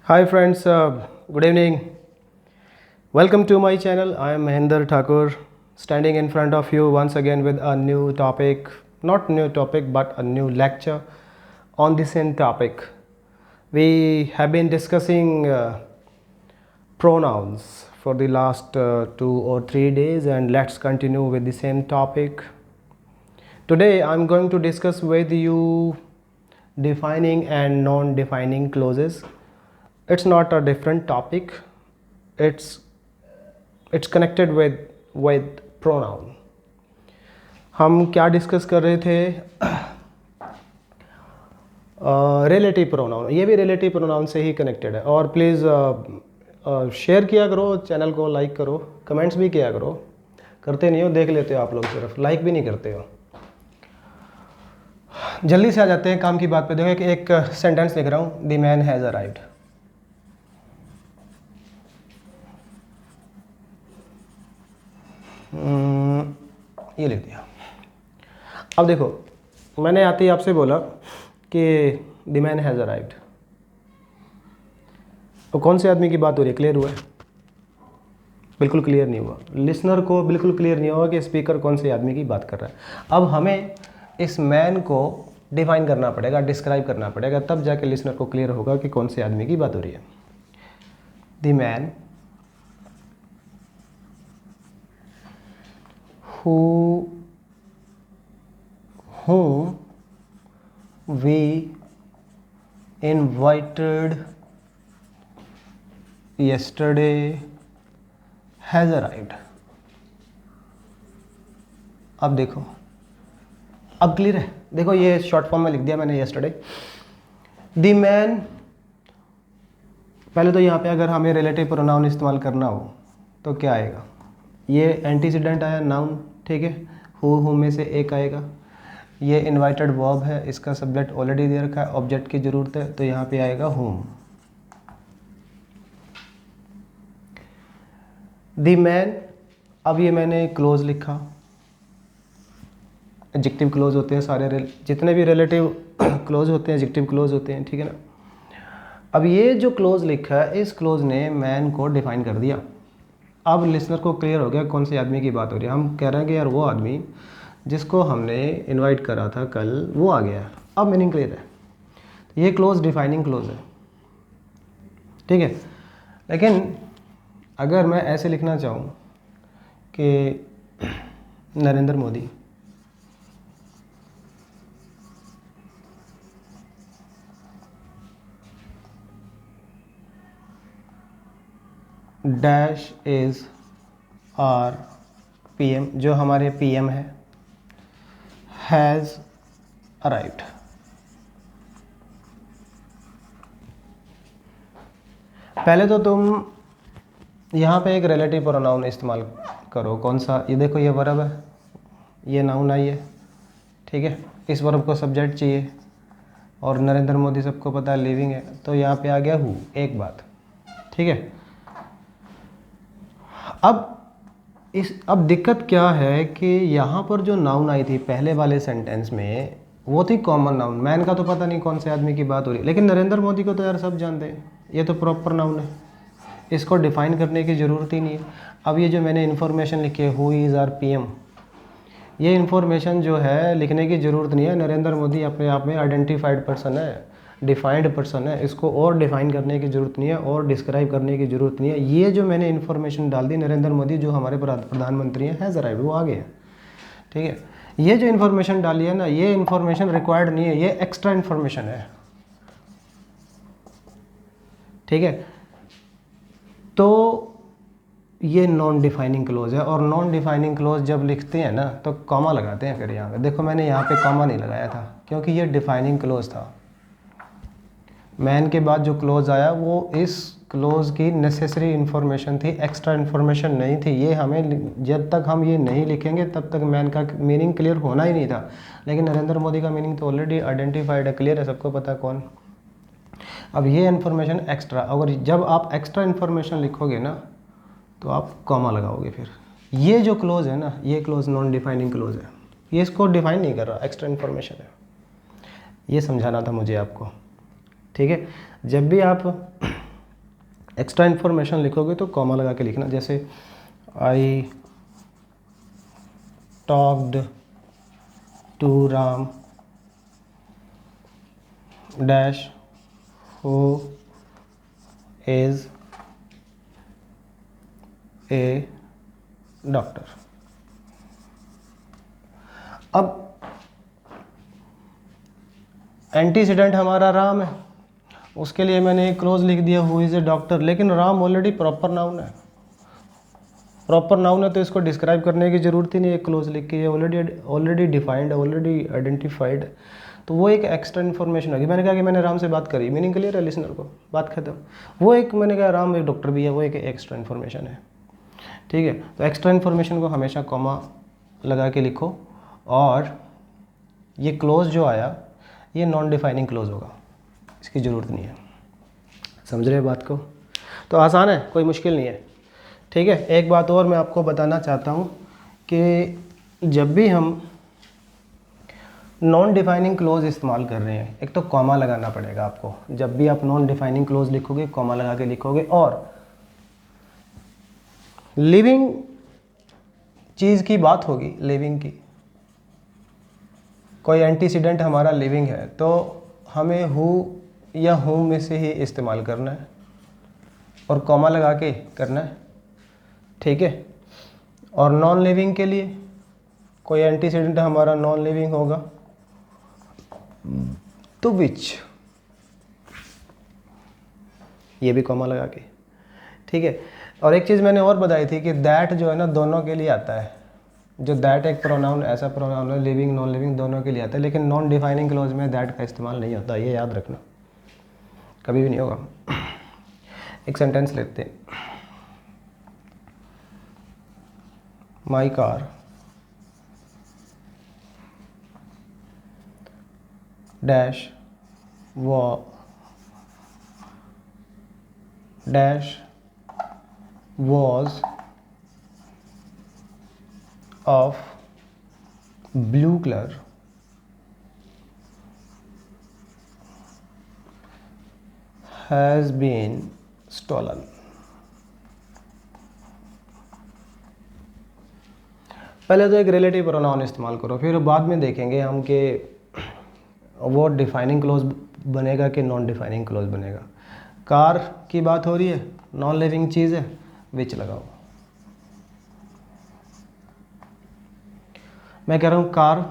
Hi friends, good evening. Welcome to my channel. I am Mahinder Thakur, standing in front of you once again with a new topic, not new topic but a new lecture on the same topic. We have been discussing pronouns for the last 2 or 3 days, and let's continue with the same topic. Today I'm going to discuss with you defining and non-defining clauses. It's not a different topic, it's connected with pronoun. हम क्या discuss कर रहे थे? Relative pronoun. ये भी relative pronoun से ही connected है. और प्लीज़ शेयर किया करो, चैनल को लाइक करो, कमेंट्स भी किया करो. करते नहीं हो, देख लेते हो आप लोग, सिर्फ लाइक भी नहीं करते हो. जल्दी से आ जाते हैं काम की बात पे. देखो एक सेंटेंस लिख रहा हूँ, द मैन हैज़ अराइव्ड. ये लिख दिया. अब देखो, मैंने आते ही आपसे बोला कि द मैन हैज़ अराइव्ड. तो कौन से आदमी की बात हो रही है? क्लियर हुआ है? बिल्कुल क्लियर नहीं हुआ. लिसनर को बिल्कुल क्लियर नहीं होगा कि स्पीकर कौन से आदमी की बात कर रहा है. अब हमें इस मैन को डिफाइन करना पड़ेगा, डिस्क्राइब करना पड़ेगा, तब जाके लिसनर को क्लियर होगा कि कौन से आदमी की बात हो रही है. The man whom we invited yesterday has arrived. अब देखो, अब क्लियर है? देखो, ये शॉर्ट फॉर्म में लिख दिया मैंने, yesterday. The man. पहले तो यहाँ पे अगर हमें रिलेटिव प्रोनाउन इस्तेमाल करना हो तो क्या आएगा? ये एंटीसीडेंट आया, नाउन, ठीक है. हु में से एक आएगा. ये इन्वाइटेड वर्ब है, इसका सब्जेक्ट ऑलरेडी दे रखा है, ऑब्जेक्ट की ज़रूरत है, तो यहाँ पे आएगा हुम. The man. अब ये मैंने क्लोज लिखा. एडजेक्टिव क्लोज होते हैं सारे, जितने भी रिलेटिव क्लोज होते हैं एडजेक्टिव क्लोज होते हैं, ठीक है ना. अब ये जो क्लोज लिखा है, इस क्लोज ने मैन को डिफाइन कर दिया. अब लिसनर को क्लियर हो गया कौन से आदमी की बात हो रही है. हम कह रहे हैं कि यार वो आदमी जिसको हमने इनवाइट करा था कल, वो आ गया. अब मीनिंग क्लियर है. ये क्लोज डिफाइनिंग क्लोज है, ठीक है. लेकिन अगर मैं ऐसे लिखना चाहूँ कि Narendra Modi dash is our PM, जो हमारे पीएम है, हैज़ अराइव्ड. पहले तो तुम यहाँ पे एक रिलेटिव प्रोनाउन इस्तेमाल करो. कौन सा? ये देखो, ये वर्ब है, ये नाउन आई है, ठीक है. इस वर्ब को सब्जेक्ट चाहिए, और नरेंद्र मोदी सबको पता है लिविंग है, तो यहाँ पे आ गया हु. एक बात, ठीक है. अब दिक्कत क्या है कि यहाँ पर जो नाउन आई थी पहले वाले सेंटेंस में, वो थी कॉमन नाउन. मैन का तो पता नहीं कौन से आदमी की बात हो रही है, लेकिन नरेंद्र मोदी को तो यार सब जानते हैं, ये तो प्रॉपर नाउन है, इसको डिफाइन करने की ज़रूरत ही नहीं है. अब ये जो मैंने इन्फॉर्मेशन लिखी है, हु इज़ आर पीएम, ये इन्फॉर्मेशन जो है लिखने की ज़रूरत नहीं है. नरेंद्र मोदी अपने आप में आइडेंटिफाइड पर्सन है, डिफाइंड पर्सन है, इसको और डिफाइन करने की ज़रूरत नहीं है और डिस्क्राइब करने की ज़रूरत नहीं है. ये जो मैंने इन्फॉर्मेशन डाल दी, नरेंद्र मोदी जो हमारे प्रधानमंत्री हैं, हैज़ अराइव्ड, वो आ गए, ठीक है. ये जो इन्फॉर्मेशन डाली है ना, ये इन्फॉर्मेशन रिक्वायर्ड नहीं है, ये एक्स्ट्रा इन्फॉर्मेशन है, ठीक है. तो ये नॉन डिफाइनिंग क्लोज है. और नॉन डिफाइनिंग क्लोज जब लिखते हैं ना तो कॉमा लगाते हैं. फिर यहाँ पे देखो, मैंने यहाँ पे कॉमा नहीं लगाया था क्योंकि ये डिफाइनिंग क्लोज था. मैन के बाद जो क्लोज आया वो इस क्लोज की नेसेसरी इन्फॉर्मेशन थी, एक्स्ट्रा इन्फॉर्मेशन नहीं थी. ये हमें, जब तक हम ये नहीं लिखेंगे तब तक मैन का मीनिंग क्लियर होना ही नहीं था. लेकिन नरेंद्र मोदी का मीनिंग तो ऑलरेडी आइडेंटिफाइड है, क्लियर है, सबको पता है कौन. अब ये इन्फॉर्मेशन एक्स्ट्रा, अगर जब आप एक्स्ट्रा इन्फॉर्मेशन लिखोगे ना तो आप कॉमा लगाओगे. फिर ये जो क्लोज है ना, ये क्लोज नॉन डिफाइनिंग क्लोज है, ये इसको डिफाइन नहीं कर रहा, एक्स्ट्रा इन्फॉर्मेशन है. ये समझाना था मुझे आपको, ठीक है. जब भी आप एक्स्ट्रा इन्फॉर्मेशन लिखोगे तो कॉमा लगा के लिखना, जैसे I talked to Ram dash who is a doctor. अब एंटीसीडेंट हमारा राम है, उसके लिए मैंने एक क्लोज लिख दिया हु इज़ ए डॉक्टर, लेकिन राम ऑलरेडी प्रॉपर नाउन है, प्रॉपर नाउन है तो इसको डिस्क्राइब करने की ज़रूरत ही नहीं है क्लोज लिख के, ये ऑलरेडी डिफाइंड है, ऑलरेडी आइडेंटिफाइड है, तो वो एक एक्स्ट्रा इन्फॉर्मेशन होगी। मैंने कहा कि मैंने राम से बात करी, मीनिंग क्लियर है लिसनर को, बात खत्म। वो एक मैंने कहा राम एक डॉक्टर भी है, वो एक एक्स्ट्रा इन्फॉर्मेशन है, ठीक है। तो एक्स्ट्रा इन्फॉर्मेशन को हमेशा कॉमा लगा के लिखो, और ये क्लोज जो आया ये नॉन डिफाइनिंग क्लोज होगा, इसकी ज़रूरत नहीं है। समझ रहे बात को? तो आसान है, कोई मुश्किल नहीं है, ठीक है। एक बात और मैं आपको बताना चाहता हूँ कि जब भी हम नॉन डिफाइनिंग क्लोज इस्तेमाल कर रहे हैं, एक तो कॉमा लगाना पड़ेगा आपको, जब भी आप नॉन डिफाइनिंग क्लोज लिखोगे कॉमा लगा के लिखोगे। और लिविंग चीज़ की बात होगी, लिविंग की, कोई एंटीसीडेंट हमारा लिविंग है तो हमें हु या हुम में से ही इस्तेमाल करना है और कॉमा लगा के करना है, ठीक है। और नॉन लिविंग के लिए कोई एंटीसीडेंट हमारा नॉन लिविंग होगा तो विच, ये भी कॉमा लगा के, ठीक है। और एक चीज़ मैंने और बताई थी कि दैट जो है ना दोनों के लिए आता है, जो दैट एक प्रोनाउन, ऐसा प्रोनाउन है, लिविंग नॉन लिविंग दोनों के लिए आता है, लेकिन नॉन डिफाइनिंग क्लोज में दैट का इस्तेमाल नहीं होता, ये याद रखना, कभी भी नहीं होगा। एक सेंटेंस लेते हैं, माई कार डैश वो dash was of blue color has been stolen। पहले तो एक रिलेटिव प्रोनाउन इस्तेमाल करो, फिर बाद में देखेंगे हम कि वो डिफाइनिंग क्लोज बनेगा कि नॉन डिफाइनिंग क्लोज बनेगा। कार की बात हो रही है, नॉन लिविंग चीज़ है, विच लगाओ। मैं कह रहा हूँ कार,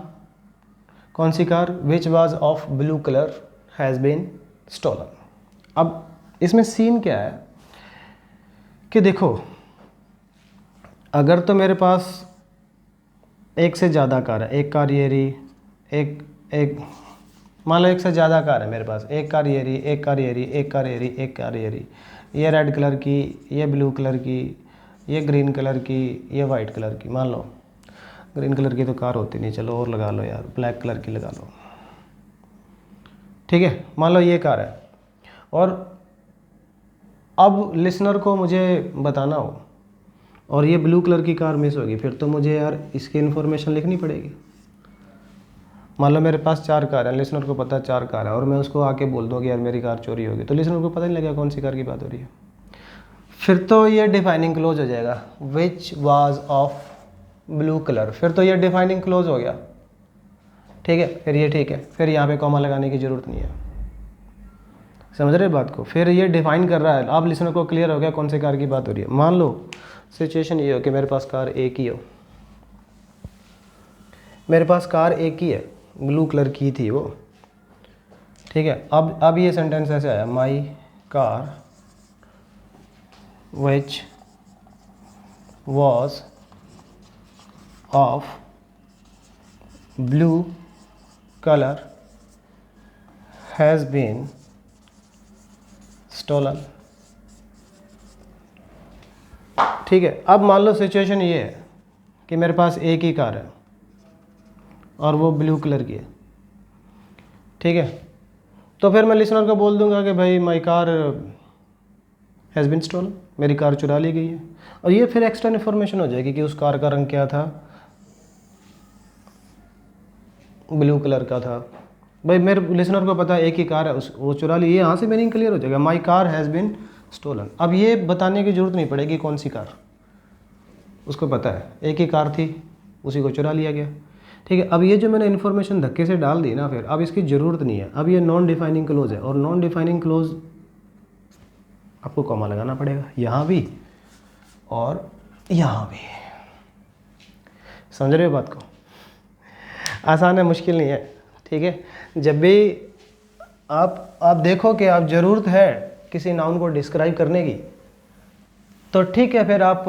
कौन सी car, which was of blue colour has been stolen. अब इसमें सीन क्या है कि देखो, अगर तो मेरे पास एक से ज़्यादा कार है, एक कार ये रही, एक मान लो एक से ज़्यादा कार है मेरे पास, एक कार ये रही, एक कार ये रही, एक कार ये रही, एक कार ये रही, ये रेड कलर की, ये ब्लू कलर की, ये ग्रीन कलर की, ये वाइट कलर की। मान लो ग्रीन कलर की तो कार होती नहीं, चलो और लगा लो यार, ब्लैक कलर की लगा लो, ठीक है। मान लो ये कार है, और अब लिसनर को मुझे बताना हो और ये ब्लू कलर की कार मिस होगी, फिर तो मुझे यार इसकी इन्फॉर्मेशन लिखनी पड़ेगी। मान लो मेरे पास 4 कार है, लिसनर को पता है 4 कार है, और मैं उसको आके बोल दूँ कि यार मेरी कार चोरी होगी, तो लिसनर को पता नहीं लगेगा कौन सी कार की बात हो रही है। फिर तो ये डिफाइनिंग क्लोज हो जाएगा, विच वाज ऑफ ब्लू कलर, फिर तो ये डिफाइनिंग क्लोज हो गया, ठीक है। फिर ये ठीक है, फिर यहाँ पे कॉमा लगाने की ज़रूरत नहीं है, समझ रहे बात को। फिर ये डिफाइन कर रहा है, अब लिसनर को क्लियर हो गया कौन सी कार की बात हो रही है। मान लो सिचुएशन ये हो कि मेरे पास कार एक ही हो, मेरे पास कार एक ही है, ब्लू कलर की थी वो, ठीक है। अब ये सेंटेंस ऐसे आया, my car which was of blue colour has been stolen, ठीक है। अब मान लो सिचुएशन ये है कि मेरे पास एक ही कार है और वो ब्लू कलर की है, ठीक है। तो फिर मैं लिसनर को बोल दूंगा कि भाई my car has been stolen, मेरी कार चुरा ली गई है, और ये फिर एक्स्ट्रा इन्फॉर्मेशन हो जाएगी कि उस कार का रंग क्या था, ब्लू कलर का था। भाई मेरे लिसनर को पता है एक ही कार है, वो चुरा ली, ये यहाँ से मीनिंग क्लियर हो जाएगा, my car has been stolen. अब ये बताने की ज़रूरत नहीं पड़ेगी कौन सी कार, उसको पता है एक ही कार थी, उसी को चुरा लिया गया। ठीक है, अब ये जो मैंने इन्फॉर्मेशन धक्के से डाल दी ना, फिर अब इसकी ज़रूरत नहीं है। अब ये नॉन डिफाइनिंग क्लोज है, और नॉन डिफाइनिंग क्लोज आपको कॉमा लगाना पड़ेगा यहाँ भी और यहाँ भी। समझ रहे हो बात को? आसान है, मुश्किल नहीं है। ठीक है, जब भी आप देखो कि आप ज़रूरत है किसी नाउन को डिस्क्राइब करने की, तो ठीक है, फिर आप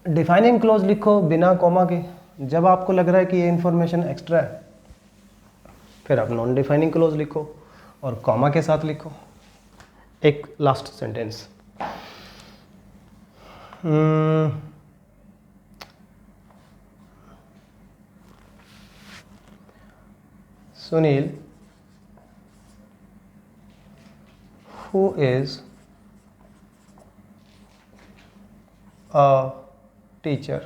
डिफाइनिंग क्लोज लिखो बिना कॉमा के। जब आपको लग रहा है कि ये इन्फॉर्मेशन एक्स्ट्रा है, फिर आप नॉन डिफाइनिंग क्लोज लिखो और कॉमा के साथ लिखो। एक last sentence, Sunil who is a teacher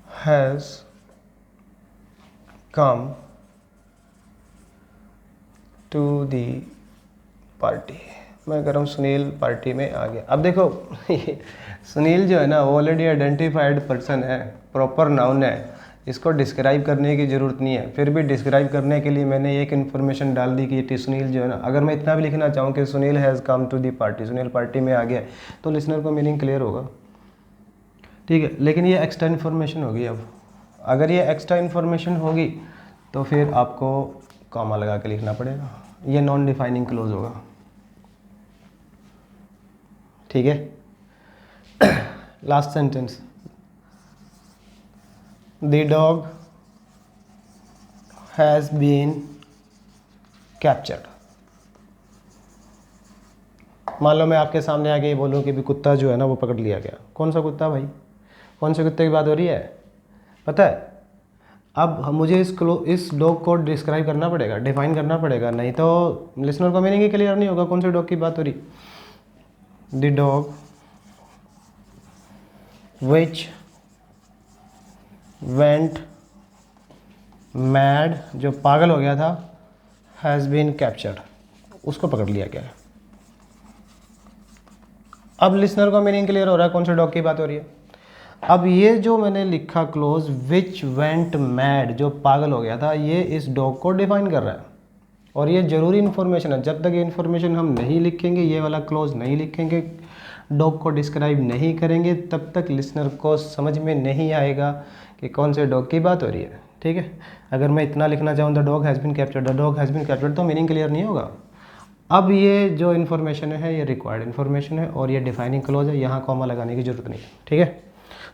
has come to the party। मैं कह रहा हूँ सुनील पार्टी में आ गया। अब देखो सुनील जो है ना, वो ऑलरेडी आइडेंटिफाइड पर्सन है, प्रॉपर नाउन है, इसको डिस्क्राइब करने की ज़रूरत नहीं है। फिर भी डिस्क्राइब करने के लिए मैंने एक इन्फॉर्मेशन डाल दी कि सुनील जो है ना, अगर मैं इतना भी लिखना चाहूँ कि Sunil has come to the party, Sunil party में आ गया, तो लिसनर को मीनिंग क्लियर होगा। ठीक है, लेकिन ये एक्स्ट्रा इन्फॉर्मेशन होगी। अब अगर ये एक्स्ट्रा इन्फॉर्मेशन होगी तो फिर आपको कॉमा लगा के लिखना पड़ेगा, ये नॉन डिफाइनिंग क्लोज होगा। ठीक है, last sentence, the dog has been captured. मान लो मैं आपके सामने आके ये बोलूँ कि भी कुत्ता जो है ना वो पकड़ लिया गया। कौन सा कुत्ता भाई? कौन से कुत्ते की बात हो रही है? पता है? अब मुझे इस डॉग को डिस्क्राइब करना पड़ेगा, डिफाइन करना पड़ेगा, नहीं तो लिसनर को मीनिंग ही क्लियर नहीं होगा कौन से डॉग की बात हो रही। The dog which went mad, जो पागल हो गया था, हैज़ बीन कैप्चर्ड, उसको पकड़ लिया गया। अब लिसनर को मीनिंग क्लियर हो रहा है कौन से डॉग की बात हो रही है। अब ये जो मैंने लिखा क्लोज, विच वेंट मैड, जो पागल हो गया था, ये इस डॉग को डिफाइन कर रहा है, और ये ज़रूरी इन्फॉर्मेशन है। जब तक ये इन्फॉर्मेशन हम नहीं लिखेंगे, ये वाला क्लोज नहीं लिखेंगे, डॉग को डिस्क्राइब नहीं करेंगे, तब तक लिसनर को समझ में नहीं आएगा कि कौन से डॉग की बात हो रही है। ठीक है, अगर मैं इतना लिखना चाहूँ, the dog has been captured, the dog has been captured, तो मीनिंग क्लियर नहीं होगा। अब ये जो इन्फॉर्मेशन है ये रिक्वायर्ड इन्फॉर्मेशन है, और ये डिफाइनिंग क्लोज है, यहाँ कॉमा लगाने की ज़रूरत नहीं है। ठीक है,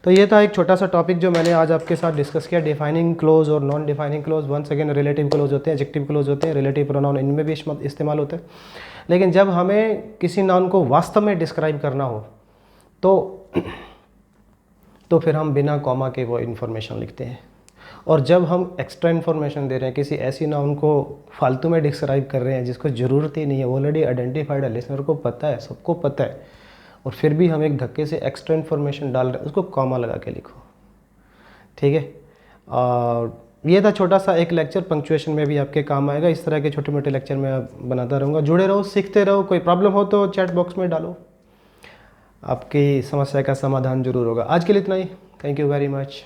तो ये था एक छोटा सा टॉपिक जो मैंने आज आपके साथ डिस्कस किया, डिफाइनिंग क्लोज और non defining clause. Once again, relative clause होते हैं, एडजेक्टिव क्लोज होते हैं, रिलेटिव प्रोनाउन इनमें भी इस्तेमाल होते हैं। लेकिन जब हमें किसी नाउन को वास्तव में डिस्क्राइब करना हो तो फिर हम बिना कॉमा के वो इन्फॉर्मेशन लिखते हैं। और जब हम एक्स्ट्रा इन्फॉर्मेशन दे रहे हैं, किसी ऐसी नाउन को फालतू में डिस्क्राइब कर रहे हैं जिसको ज़रूरत ही नहीं है, ऑलरेडी आइडेंटिफाइड है, लिसनर को पता है, सबको पता है, और फिर भी हम एक धक्के से एक्स्ट्रा इन्फॉर्मेशन डाल रहे हैं, उसको कॉमा लगा के लिखो। ठीक है, और ये था छोटा सा एक लेक्चर, पंक्चुएशन में भी आपके काम आएगा। इस तरह के छोटे मोटे लेक्चर मैं बनाता रहूँगा। जुड़े रहो, सीखते रहो। कोई प्रॉब्लम हो तो चैट बॉक्स में डालो, आपकी समस्या का समाधान जरूर होगा। आज के लिए इतना ही। Thank you very much.